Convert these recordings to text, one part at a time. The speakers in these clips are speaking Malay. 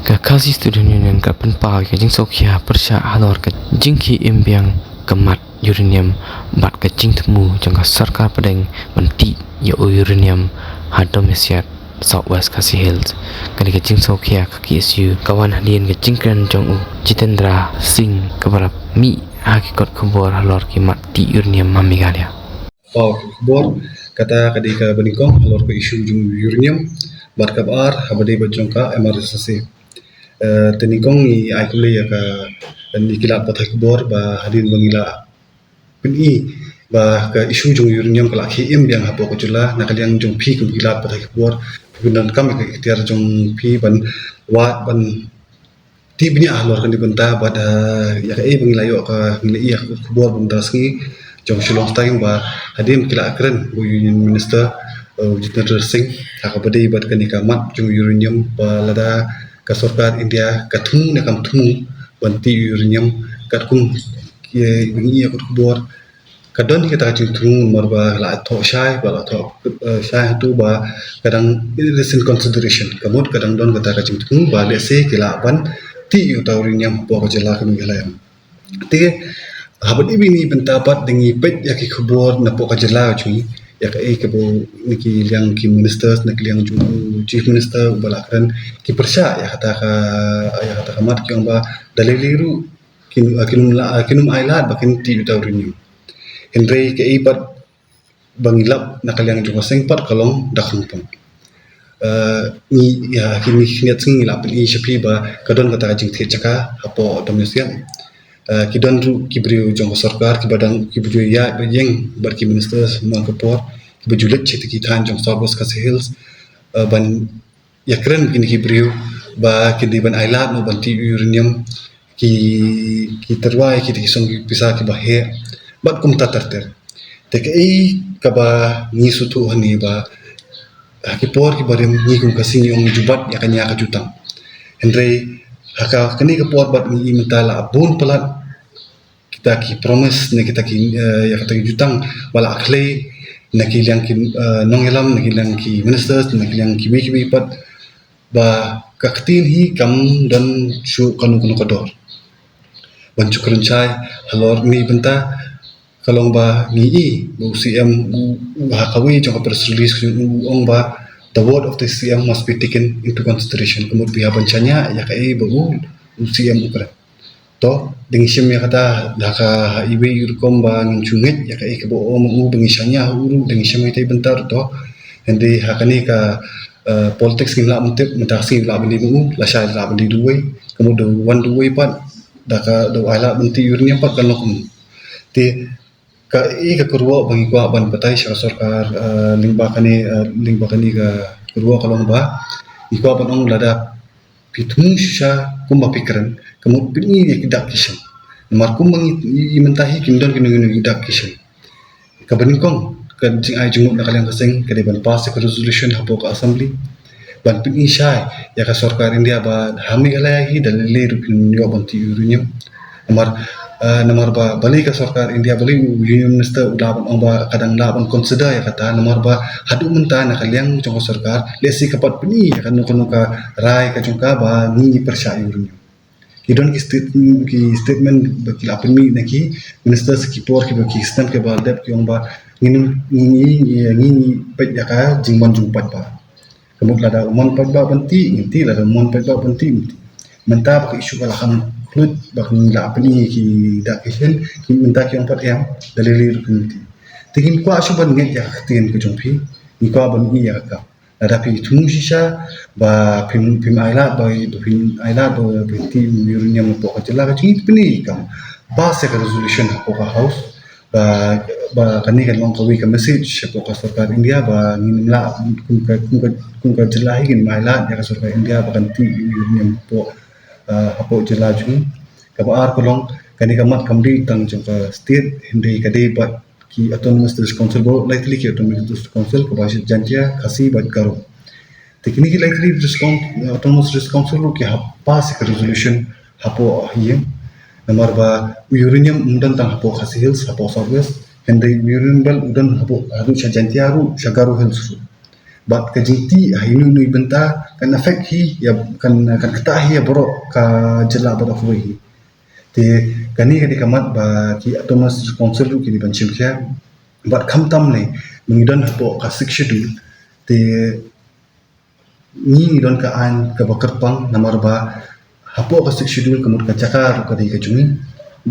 Kakasi student union ka penpa ka jing sokia persya halor ka jing ki imbiang kemat uranium bat ka jing temu jang ka sarkar padeng menti ya uranium hadomesiat Southwest Khasi Hills kani ka jing sokia ka KSU kawan hadian ka jing kran jong u Jitendra Singh kabarap mi hakikot kubor halor ki mati uranium mamigalia kubor kata kadika beningkong halor ko isu jung uranium bat kabar habade bajong ka MRSC teningkong ni ai kule ya ka ni kilat pathai kubor ba hadin bangila peni ba ka isu jung uranium kala khi im yang hapo ko chula nakaliang jung phi kum kilat pathai kubor gunan kam ka ikhtiar jung phi ban wat ban ti bini ahlor kan dibenta bada ya ka bangila yo ka ngila iya kubor bunda singi jong shilong time ba hadim kila akran bu union minister Jitendra Singh hakabade bat kan ikamat jung uranium ba lada ka sarkar India ka thumu ne kam thumu banti uranium kat kum ye bingi ya kubor kadon kita jing thumu marba la tho shai ba la tho shai tu ba kadang it is in consideration kamut kadang don kata ka jing thumu ba le se kila ban ti uranium bo ka jela kan galayam ti habat ibini pendapat dengan pet yang kubur napok kajala cui ya ke bo niki yang ki ministers nak yang chief minister balakran ki persya ya kata mat ki ba daliliru kinum ailat bakin ti utaurinyu henry ke ipat bangilap nakal yang jung sengpat kalong dakhumpang ni ya kini niat sing la peli shapi ba kadon kata jing the chaka hapo domesiam kidon ru kibriu jong sarkar kibadang kibju ya bejeng bar ki ministers mang kapor kibujulet chit ki than jong Southwest Khasi Hills ban yakren kini kibriu ba kidi ban ailat no ban ti uranium ki terwai ki song bisa ki bahe bat kum tatarter teki ka ba ni sutu hani ba ki por ki barem ni kum kasing yong jubat yakanya ka jutang henry haka kini ke pot bat ni mentala abun pelat kita ki promise ne kita ki ya kata jutang wala akhle ne ki yang ki nongelam ne ki yang ki ministers ne ki yang ki bi pat ba kaktin hi kam dan shu kanu kador ban chukran chai halor ni benta kalong ba ni i bu CM hakawi jong press release ong ba the word of the CM must be taken into consideration. Kemudian pihak bencana ya kai baru CM ukra. To dengan sim ya kata dah ibe yurkom ba ngcungit ya kai ke bo mu bengisanya uru dengan sim itu bentar to. Nanti hakani ka politics ngila mentep mentasi la beli mu la syai la beli duai. Kemudian wan duai pat dah ka do ala benti urnia pat kan lokum. Ti ka kurwa bagi kwa ban patai sarkar lingba kani ka kurwa kalong ba ikwa ban ong lada pitmu sha kumba pikran kamut pini dak kishan mar kum mentahi kimdon kini dak kishan ka banikong ka jing ai jumut nakalang kaseng ka ban pass ka resolution hapo ka assembly ban pini sha ya ka sarkar India ba hami galai dalile rupin yo banti urunium nomor ba bali ka sarkar India bali union minister ulaban ba kadang laban consider ya kata nomor ba hadu menta na kalyang jong sarkar lesi kapat peni ya kan kono ka rai ka jong ka ba ni persya urunyo kidon ki statement ba ki apni naki minister skipor ki ba ki stand ke ba dep ki ba ni pet ya ka jingman jumpat ba kemuk lada umon pat ba benti nginti lada umon pat ba benti menta ba isu kala kan lut bakun la apni ki dakishen ki minta ki empat yang dalili rukunti tingin ko asu ban nge ya tin ko jompi ni ko ban ni ya ka ada pi tumu shisha ba pim aila ba pim aila ba beti uranium po ka jela ka chi pni ka ba se ka resolution ko ka house ba kani kan long kawi ka message ko ka sarkar India ba ni la kum ka jela hi ni aila ya ka sarkar India ba kan ti uranium po hapo jelaju kabar kolong kani kamat kamdi tang jongka state hindi kade bat ki autonomous district council bo likely ki autonomous district council ko bashi jantia khasi bat karo tekni ki likely autonomous district council ki pass ka resolution hapo hiye namar ba uranium undan tang hapo khasi hills hapo southwest hindi uranium bal udan hapo adu jantia ru shagaru hills bat ka jinti inu nu benta kan efek hi ya kan kata hi ya borok ka jela bat of hi te kani kadi kamat ba ki autonomous council ru ki di banchim kya bat kham tam ne mengidon hapo ka sik schedule te ni don ka an ka bakar pang namar ba hapo ka sik schedule kamut ka cakar ka di ka jumi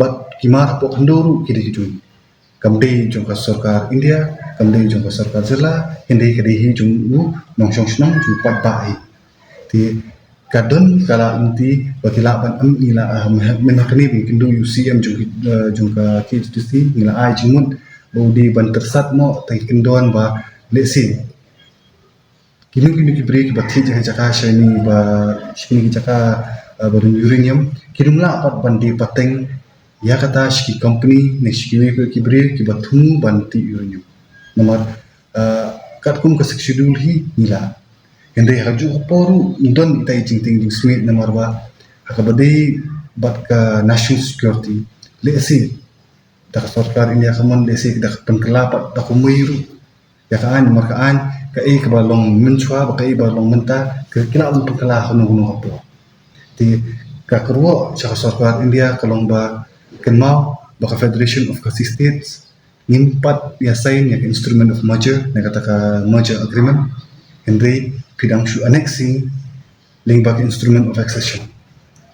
bat kimar hapo khandoru ki di jumi kamdei jong ka sarkar India kamdei jong ka sarkar jela hindi kadi hi jong u nong shong snong jong pat ba hi ti kadon kala inti bakila ban am ila menakni bi kindu UCM jong ka KTC ila ai jimun bodi ban tersat mo tai kindon ba lesi kini kini ki break ba thi jaka shani ba shini ki jaka ba uranium kinumla pat bandi pateng ya kata shiki company ne shiki ki break ki ba thumu banti uranium namar kat kum ka schedule hi nila ende haju poru indon itai jingting jing sweet namar ba hakabadi bat ka national security lesi dak sarkar India kaman lesi dak pengkelapat dak umiru ya kaan markaan ka e ka balong menchwa ba ka e balong menta kila un pengkela hono hono apo ti ka kerwo sa sarkar India kalong ba kenmau ba ka federation of Kasi states ngimpat ya sign ya instrument of merger na kata ka merger agreement Henry pidang shu annexing link back instrument of accession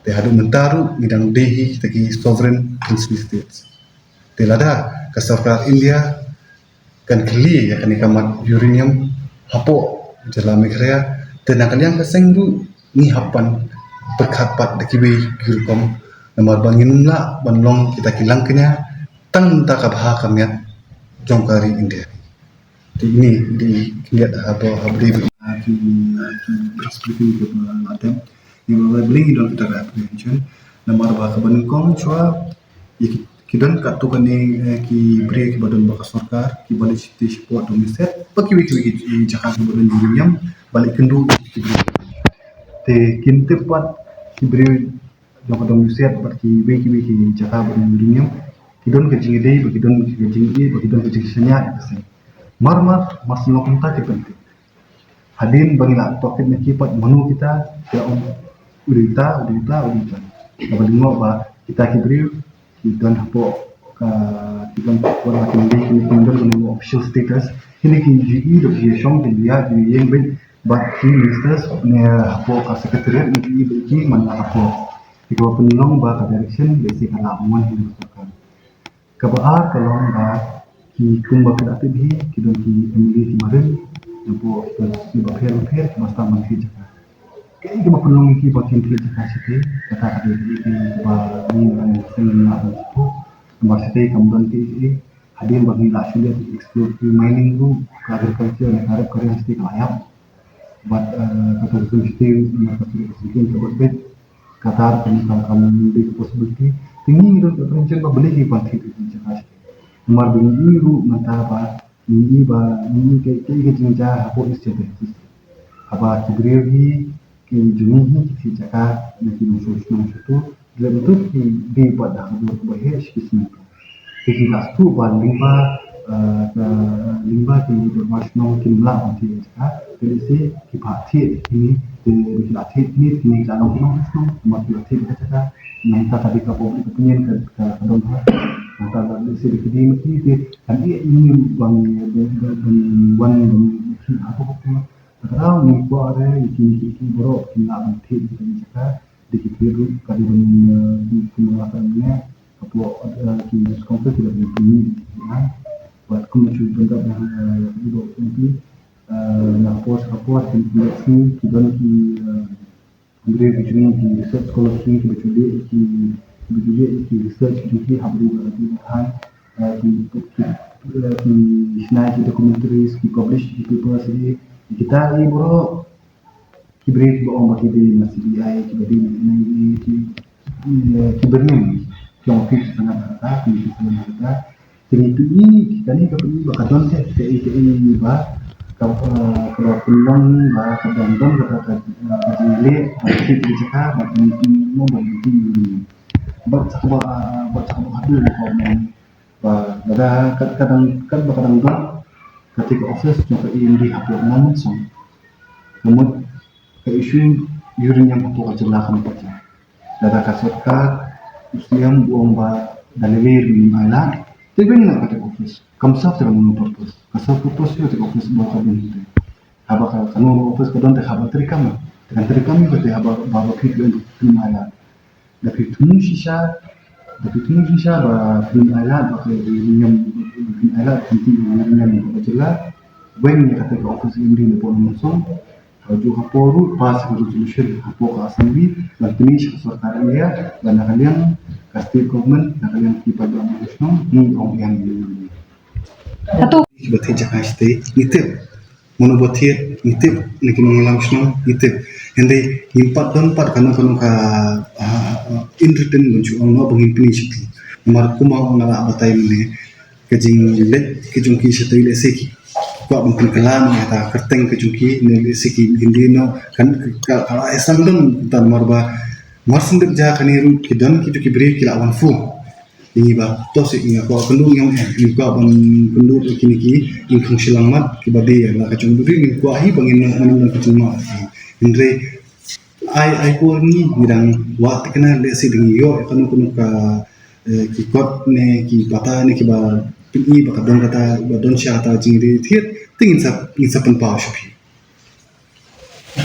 te hadu mentaru midang dehi tagi sovereign princely states te lada ka sarkar India kan kli ya kan ikamat uranium hapo jala megrea te nakaliang ka sengdu ni hapan berkapat dekiwe gurkom namar banginumla banlong kita kilang kenya tang ta ka bha kamyat jongkari India di ini di lihat apa habdi ki explicating ke atem yang beli don kita apprehension namar ba ka bankom chwa kidan ka to kani ki break badan ba sarkar ki balik city support domiset paki wiki jaka badan uranium balik kendu te kintepat ki break jaka domiset paki wiki jaka badan uranium kidon ke jingdei bagi don ke jingdei bagi don ke jingsanya itu marmar masih konta ke penting hadin bagi nak token nak kipat menu kita ya urita dapat dengar ba kita kibri kidon hapo ka kidon wala kindi kidon menu official status ini kinji do ye shong ke dia di yang ben but key ministers ne hapo ka secretariat ni bagi mana hapo itu penilong ba ka direction basic alaman hidup sarkar kabar kalau anda ki kumba kerati di kidon ki emili ki marin nampo ki bapher basta mangki jaka kai ki mapunong ki bakin ki jaka site kata ada di ba ni senna itu nomor site kamdon ki hadir bagi la sulit explore ki mining ru agriculture ne karep karya site layak but kata itu site nomor site terbet kata kamu di possibility tinggi don potential ba beli ki bathi ki jaka nomor biru mata ba ni ke jinja hapo istede haba kibriri ki juni ki jaka na ki musuh itu dia betul ki di pada hadur bahe kismi ki lastu ba limba ki masno ki la anti jaka jadi se ki phathi ini di lathi ni la no no ki lathi jaka nanti tadi ka publik opinion ka don mata dari segi kedini kita kan ini bang apa pun terang ni kuara iki bro kena nanti kita cakap dikiru kali bang kumulakannya apa ki konflik tidak begini buat kumucu juga yang ibu nanti lapor sini kita ki ambil begini ki research kalau sini kita cuba ki research juga habis berarti kan ki snai ki documentaries ki publish ki papers ini kita ini bro ki brief bo om ki di masih ki beri ini ki beri yang fix sangat rata ki sangat rata jadi itu ini kita ni kapuni bakadon teh kita ini ba kalau peluang ba kadon kata jile ki dicakap ba ini mau begini baca hadu komen ada kadang-kadang ketika office juga ini di upload langsung namun isu uranium hapo kajelakan pati data kaserkat Muslim buang ba dalilir min ala tibin na kate office kamsa tera mun purpose kasa purpose yo te office ba ka bin haba ka kanu office ka don te haba terikam dengan terikam ko te haba baba fit min ala da fitun shisha ba min ala ba ka uranium min ala tinti uranium ba jela when ni kate office indi ni pon muson जो haporu pass resolution hapo ka assembly dan finish sarkar area dan nakalian ka state government nakalian kita ba national ni ong yang ni atau bathi jaka ste ite monobothi ite lekin mengalang sno ite ende impat don pat kanu ka in written muncu ong no bangin finish ti mar kuma ong na batai mene kejing let kejung ki setai le seki ko mungkin kelam eta kerteng kejuki ne siki indino kan kalau esang dum tan marba marsendek ja kaniru kidan kitu kibri kila wan fu ini ba to se inga ko kendu yang ni ko ban kendu kini ki in khang silamat kibade ya la kacung duri ni ko ahi bangin nan kacuma indre ai ko ni bidang wa tekna le si ding yo kanu ka ki kot ne ki pata ne ki ba pini ba kadon kata ba don sha ta jingri thiet tingin sa penpau shopi